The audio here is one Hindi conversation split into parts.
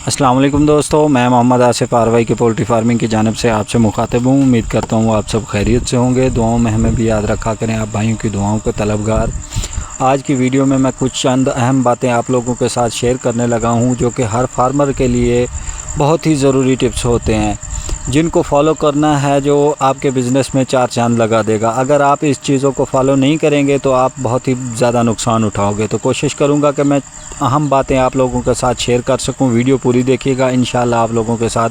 अस्सलाम वालेकुम दोस्तों, मैं मोहम्मद आसिफ आरवाई की पोल्ट्री फार्मिंग की जानिब से आपसे मुखातिब हूँ। उम्मीद करता हूँ आप सब खैरियत से होंगे। दुआओं में हमें भी याद रखा करें, आप भाइयों की दुआओं के तलबगार। आज की वीडियो में मैं कुछ चंद अहम बातें आप लोगों के साथ शेयर करने लगा हूँ, जो कि हर फार्मर के लिए बहुत ही ज़रूरी टिप्स होते हैं, जिनको फॉलो करना है जो आपके बिज़नेस में चार चांद लगा देगा। अगर आप इस चीज़ों को फॉलो नहीं करेंगे तो आप बहुत ही ज़्यादा नुकसान उठाओगे। तो कोशिश करूँगा कि मैं अहम बातें आप लोगों के साथ शेयर कर सकूं। वीडियो पूरी देखिएगा, इंशाल्लाह आप लोगों के साथ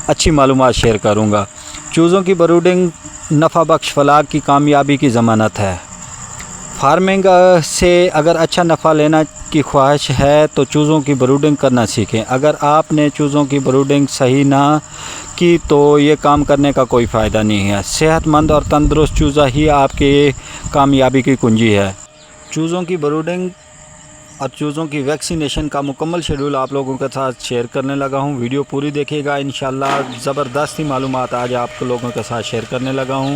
अच्छी मालूमात शेयर करूँगा। चूज़ों की ब्रूडिंग नफ़ा बख्श फलाह की कामयाबी की ज़मानत है। फार्मिंग से अगर अच्छा नफ़ा लेना की ख्वाहिश है तो चूज़ों की ब्रूडिंग करना सीखें। अगर आपने चूज़ों की ब्रूडिंग सही ना की तो ये काम करने का कोई फ़ायदा नहीं है। सेहतमंद और तंदुरुस्त चूज़ा ही आपके कामयाबी की कुंजी है। चूज़ों की ब्रूडिंग और चूज़ों की वैक्सीनेशन का मुकम्मल शेड्यूल आप लोगों के साथ शेयर करने लगा हूं। वीडियो पूरी देखिएगा, इंशाल्लाह ज़बरदस्त ही मालूमात आज आप लोगों के साथ शेयर करने लगा हूं।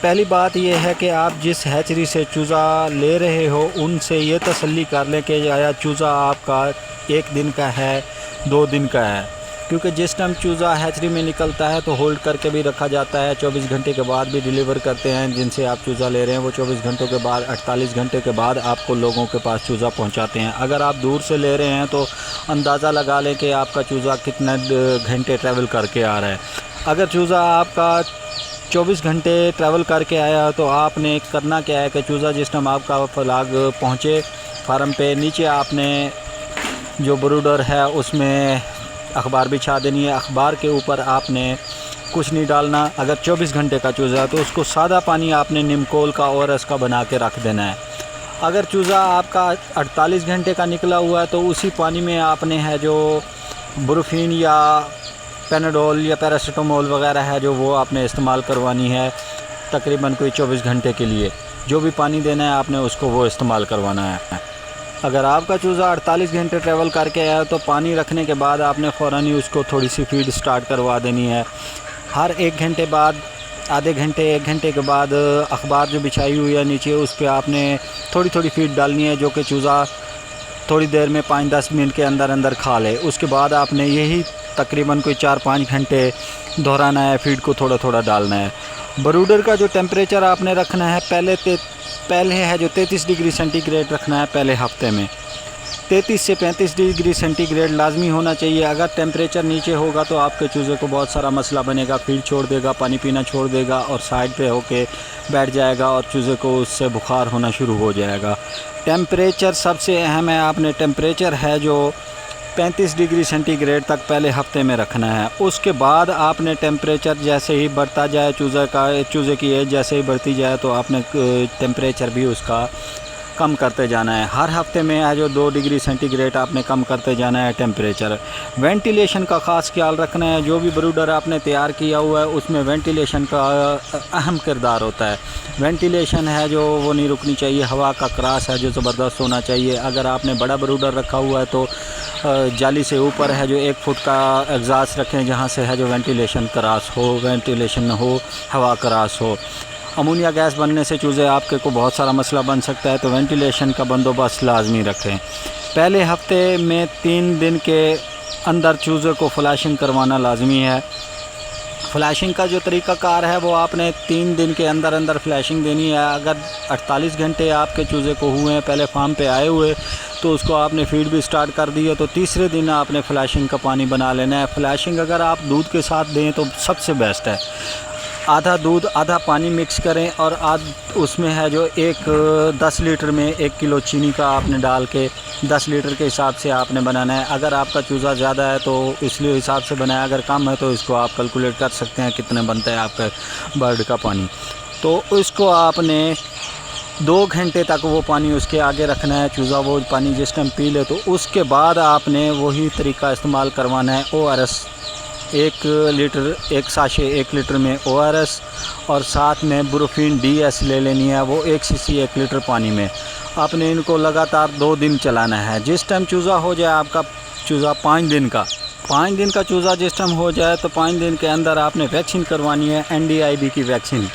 पहली बात यह है कि आप जिस हैचरी से चूज़ा ले रहे हो उनसे ये तसल्ली कर लें कि आया चूज़ा आपका 1 दिन का है, 2 दिन का है, क्योंकि जिस टाइम चूज़ा हैचरी में निकलता है तो होल्ड करके भी रखा जाता है। 24 घंटे के बाद भी डिलीवर करते हैं। जिनसे आप चूज़ा ले रहे हैं वो 24 घंटों के बाद 48 घंटे के बाद आपको लोगों के पास चूज़ा पहुंचाते हैं। अगर आप दूर से ले रहे हैं तो अंदाज़ा लगा लें कि आपका चूज़ा कितने घंटे ट्रैवल करके आ रहा है। अगर चूज़ा आपका 24 घंटे ट्रैवल करके आया तो आपने करना क्या है कि चूज़ा जिस टाइम आपका फ्लाग पहुँचे फार्म पे, नीचे आपने जो ब्रूडर है उसमें अखबार बिछा देनी है। अखबार के ऊपर आपने कुछ नहीं डालना। अगर 24 घंटे का चूज़ा है तो उसको सादा पानी आपने निमकोल का ORS का बना के रख देना है। अगर चूज़ा आपका 48 घंटे का निकला हुआ है तो उसी पानी में आपने है जो ब्रुफिन या पेनाडोल या पैरासीटामोल वगैरह है जो वो आपने इस्तेमाल करवानी है। तकरीबन कोई 24 घंटे के लिए जो भी पानी देना है आपने उसको वो इस्तेमाल करवाना है। अगर आपका चूज़ा 48 घंटे ट्रैवल करके आया है तो पानी रखने के बाद आपने फ़ौरन ही उसको थोड़ी सी फीड स्टार्ट करवा देनी है। हर 1 घंटे बाद, आधे घंटे, 1 घंटे के बाद अखबार जो बिछाई हुई है नीचे उस पर आपने थोड़ी थोड़ी फीड डालनी है, जो कि चूज़ा थोड़ी देर में 5-10 मिनट के अंदर अंदर खा ले। उसके बाद आपने यही तकरीबन कोई 4-5 घंटे दोहराना है, फीड को थोड़ा थोड़ा डालना है। ब्रूडर का जो टेम्परेचर आपने रखना है पहले है जो 33 डिग्री सेंटीग्रेड रखना है पहले हफ्ते में। 33 से 35 डिग्री सेंटीग्रेड लाजमी होना चाहिए। अगर टेम्परेचर नीचे होगा तो आपके चूज़े को बहुत सारा मसला बनेगा, फीड छोड़ देगा, पानी पीना छोड़ देगा और साइड पे होके बैठ जाएगा और चूज़े को उससे बुखार होना शुरू हो जाएगा। टेम्परेचर सबसे अहम है। आपने टेम्परेचर है जो 35 डिग्री सेंटीग्रेड तक पहले हफ्ते में रखना है। उसके बाद आपने टेम्परेचर जैसे ही बढ़ता जाए, चूज़े की एज जैसे ही बढ़ती जाए तो आपने टेम्परेचर भी उसका कम करते जाना है। हर हफ्ते में है जो 2 डिग्री सेंटीग्रेड आपने कम करते जाना है टेम्परेचर। वेंटिलेशन का ख़ास ख्याल रखना है। जो भी ब्रूडर आपने तैयार किया हुआ है उसमें वेंटिलेशन का अहम किरदार होता है। वेंटिलेशन है जो वो नहीं रुकनी चाहिए। हवा का क्रॉस है जो ज़बरदस्त होना चाहिए। अगर आपने बड़ा ब्रूडर रखा हुआ है तो जाली से ऊपर है जो 1 फुट का एग्जास्ट रखें, जहाँ से है जो वेंटिलेशन क्रॉस हो, वेंटिलेशन हो, हवा क्रॉस हो। अमोनिया गैस बनने से चूज़े आपके को बहुत सारा मसला बन सकता है, तो वेंटिलेशन का बंदोबस्त लाजमी रखें। पहले हफ्ते में 3 दिन के अंदर चूज़े को फ्लैशिंग करवाना लाजमी है। फ्लैशिंग का जो तरीक़ाकार है वो आपने 3 दिन के अंदर अंदर फ्लैशिंग देनी है। अगर 48 घंटे आपके चूज़े को हुए हैं पहले फार्म पे आए हुए तो उसको आपने फीड भी स्टार्ट कर दी है, तो तीसरे दिन आपने फ्लैशिंग का पानी बना लेना है। फ्लैशिंग अगर आप दूध के साथ दें तो सबसे बेस्ट है। आधा दूध आधा पानी मिक्स करें और उसमें है जो 10 लीटर में 1 किलो चीनी का आपने डाल के 10 लीटर के हिसाब से आपने बनाना है। अगर आपका चूज़ा ज़्यादा है तो इसलिए हिसाब से बनाया, अगर कम है तो इसको आप कैलकुलेट कर सकते हैं कितने बनता है आपका बर्ड का पानी। तो इसको आपने 2 घंटे तक वो पानी उसके आगे रखना है। चूज़ा वो पानी जिस टाइम पी ले तो उसके बाद आपने वही तरीका इस्तेमाल करवाना है। ORS 1 लीटर 1 साशे 1 लीटर में ORS और साथ में ब्रुफिन DS ले लेनी है, वो 1 सीसी 1 लीटर पानी में। आपने इनको लगातार 2 दिन चलाना है। जिस टाइम चूज़ा हो जाए आपका चूज़ा 5 दिन का चूज़ा जिस टाइम हो जाए तो 5 दिन के अंदर आपने वैक्सीन करवानी है, NDIB की वैक्सीन।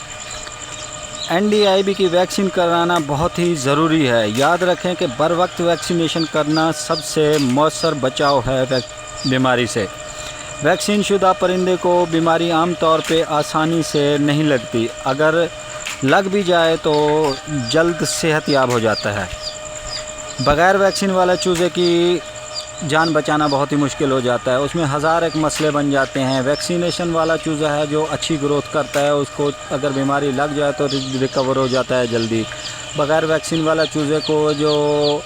NDIB की वैक्सीन कराना बहुत ही ज़रूरी है। याद रखें कि बर वक्त वैक्सीनेशन करना सबसे मौसर बचाव है बीमारी से। वैक्सीन शुदा परिंदे को बीमारी आम तौर पे आसानी से नहीं लगती, अगर लग भी जाए तो जल्द सेहतयाब हो जाता है। बग़ैर वैक्सीन वाला चूज़े की जान बचाना बहुत ही मुश्किल हो जाता है, उसमें हज़ार एक मसले बन जाते हैं। वैक्सीनेशन वाला चूज़ा है जो अच्छी ग्रोथ करता है, उसको अगर बीमारी लग जाए तो रिकवर हो जाता है जल्दी। बग़ैर वैक्सीन वाला चूज़े को जो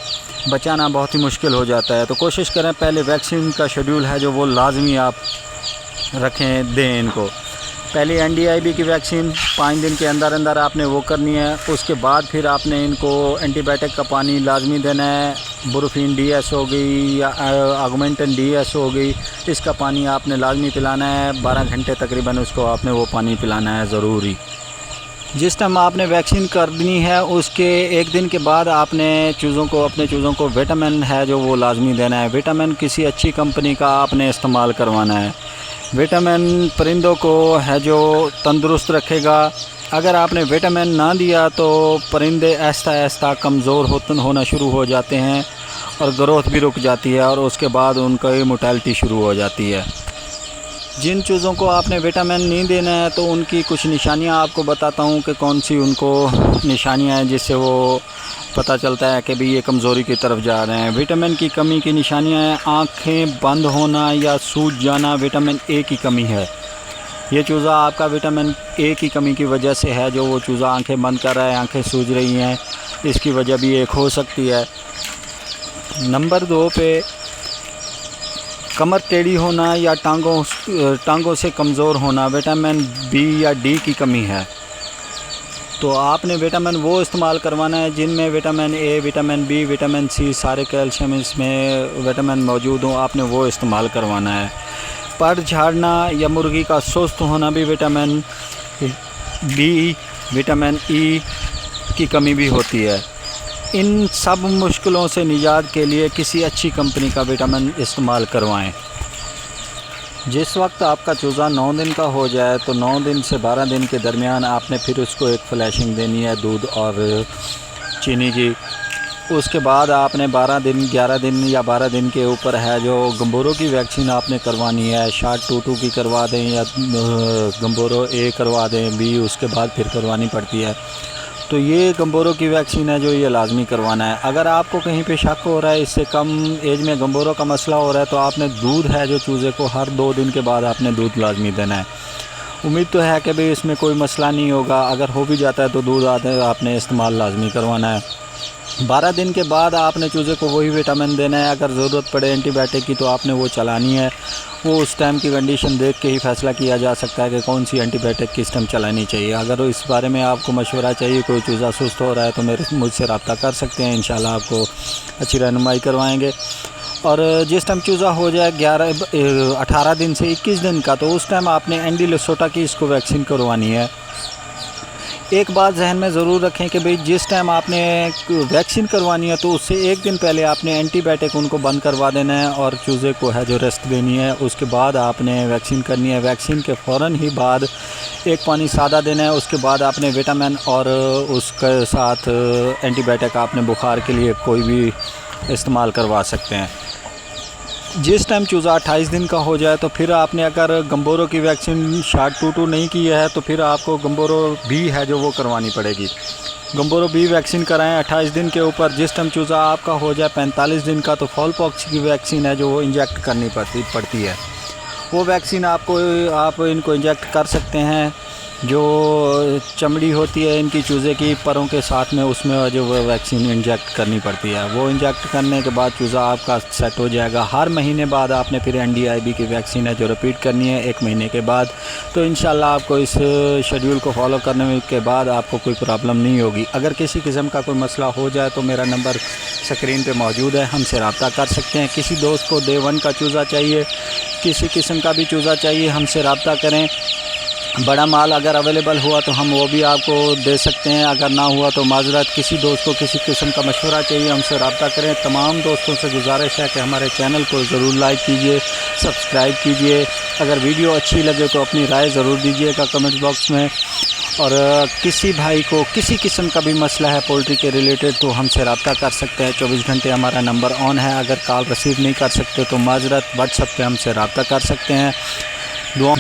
बचाना बहुत ही मुश्किल हो जाता है। तो कोशिश करें पहले वैक्सीन का शेड्यूल है जो वो लाजमी आप रखें, दें इनको। पहले NDIB की वैक्सीन 5 दिन के अंदर अंदर आपने वो करनी है। उसके बाद फिर आपने इनको एंटीबायोटिक का पानी लाजमी देना है। बुरोफिन DS हो गई या ऑगमेंटन DS हो गई, इसका पानी आपने लाजमी पिलाना है। 12 घंटे तकरीबन उसको आपने वो पानी पिलाना है ज़रूरी। जिस टाइम आपने वैक्सीन करनी है उसके एक दिन के बाद आपने अपने चूज़ों को विटामिन है जो वो लाजमी देना है। विटामिन किसी अच्छी कंपनी का आपने इस्तेमाल करवाना है। विटामिन परिंदों को है जो तंदुरुस्त रखेगा। अगर आपने विटामिन ना दिया तो परिंदे आहिस्ता आहिस्ता कमज़ोर होना शुरू हो जाते हैं और ग्रोथ भी रुक जाती है और उसके बाद उनकी मोर्टेलिटी शुरू हो जाती है। जिन चूज़ों को आपने विटामिन नहीं देना है तो उनकी कुछ निशानियां आपको बताता हूं कि कौन सी उनको निशानियां हैं जिससे वो पता चलता है कि भाई ये कमज़ोरी की तरफ जा रहे हैं। विटामिन की कमी की निशानियां हैं आँखें बंद होना या सूज जाना, विटामिन A की कमी है। ये चूज़ा आपका विटामिन A की कमी की वजह से है जो वो चूज़ा आँखें बंद कर रहा है, आँखें सूज रही हैं, इसकी वजह भी एक हो सकती है। नंबर 2 पे कमर टेढ़ी होना या टांगों से कमज़ोर होना, विटामिन B या D की कमी है। तो आपने विटामिन वो इस्तेमाल करवाना है जिनमें vitamin A, vitamin B, vitamin C, सारे कैल्शियम इसमें विटामिन मौजूद हों, आपने वो इस्तेमाल करवाना है। पर झाड़ना या मुर्गी का सुस्त होना भी विटामिन B, विटामिन E की कमी भी होती है। इन सब मुश्किलों से निजात के लिए किसी अच्छी कंपनी का विटामिन इस्तेमाल करवाएं। जिस वक्त आपका चूज़ा 9 दिन का हो जाए तो 9 दिन से 12 दिन के दरमियान आपने फिर उसको एक फ्लैशिंग देनी है दूध और चीनी की। उसके बाद आपने 12 दिन, 11 दिन या 12 दिन के ऊपर है जो गंबोरों की वैक्सीन आपने करवानी है। शार्ट 2 की करवा दें या गंबोरो A करवा दें, B उसके बाद फिर करवानी पड़ती है। तो ये गंबोरों की वैक्सीन है जो ये लाजमी करवाना है। अगर आपको कहीं पे शक हो रहा है इससे कम एज में गंबोरों का मसला हो रहा है तो आपने दूध है जो चूज़े को हर 2 दिन के बाद आपने दूध लाजमी देना है। उम्मीद तो है कि भाई इसमें कोई मसला नहीं होगा, अगर हो भी जाता है तो दूध आपने इस्तेमाल लाजमी करवाना है। 12 दिन के बाद आपने चूज़े को वही विटामिन देना है। अगर ज़रूरत पड़े एंटीबायोटिक की तो आपने वो चलानी है। वो उस टाइम की कंडीशन देख के ही फ़ैसला किया जा सकता है कि कौन सी एंटीबायोटिक किस टाइम चलानी चाहिए। अगर इस बारे में आपको मशवरा चाहिए, कोई चूज़ा सुस्त हो रहा है तो मुझसे रब्ता कर सकते हैं, इंशाल्लाह आपको अच्छी रहनुमाई करवाएंगे। और जिस टाइम चूज़ा हो जाए 18 दिन से 21 दिन का तो उस टाइम आपने एंडीलेसोटा की इसको वैक्सीन करवानी है। एक बात जहन में ज़रूर रखें कि भाई जिस टाइम आपने वैक्सीन करवानी है तो उससे एक दिन पहले आपने एंटीबायोटिक उनको बंद करवा देना है और चूज़े को है जो रेस्ट देनी है। उसके बाद आपने वैक्सीन करनी है। वैक्सीन के फ़ौरन ही बाद एक पानी सादा देना है। उसके बाद आपने विटामिन और उसके साथ एंटीबायोटिक आपने बुखार के लिए कोई भी इस्तेमाल करवा सकते हैं। जिस टाइम चूज़ा 28 दिन का हो जाए तो फिर आपने अगर गंबोरों की वैक्सीन शार्ट 2 नहीं की है तो फिर आपको गंबोरो B है जो वो करवानी पड़ेगी। गंबोरो B वैक्सीन कराएं 28 दिन के ऊपर। जिस टाइम चूज़ा आपका हो जाए 45 दिन का तो फॉल पॉक्स की वैक्सीन है जो वो इंजेक्ट करनी पड़ती है। वो वैक्सीन आप इनको इंजेक्ट कर सकते हैं। जो चमड़ी होती है इनकी चूज़े की परों के साथ में, उसमें जो वो वैक्सीन इंजेक्ट करनी पड़ती है। वो इंजेक्ट करने के बाद चूज़ा आपका सेट हो जाएगा। हर महीने बाद आपने फिर NDIB की वैक्सीन है जो रिपीट करनी है 1 महीने के बाद। तो इंशाल्लाह आपको इस शेड्यूल को फॉलो करने के बाद आपको कोई प्रॉब्लम नहीं होगी। अगर किसी किस्म का कोई मसला हो जाए तो मेरा नंबर स्क्रीन पे मौजूद है, हमसे रब्ता कर सकते हैं। किसी दोस्त को Day 1 का चूज़ा चाहिए, किसी किस्म का भी चूज़ा चाहिए, हमसे रब्ता करें। बड़ा माल अगर अवेलेबल हुआ तो हम वो भी आपको दे सकते हैं, अगर ना हुआ तो माजरत। किसी दोस्त को किसी किस्म का मशवरा चाहिए, हमसे रब्ता करें। तमाम दोस्तों से गुजारिश है कि हमारे चैनल को ज़रूर लाइक कीजिए, सब्सक्राइब कीजिए। अगर वीडियो अच्छी लगे तो अपनी राय ज़रूर दीजिएगा कमेंट बॉक्स में। और किसी भाई को किसी किस्म का भी मसला है पोल्ट्री के रिलेटेड तो हमसे रब्ता कर सकते हैं। 24 घंटे हमारा नंबर ऑन है। अगर कॉल रिसीव नहीं कर सकते तो माजरत, व्हाट्सएप पे हमसे रब्ता कर सकते हैं। दुआ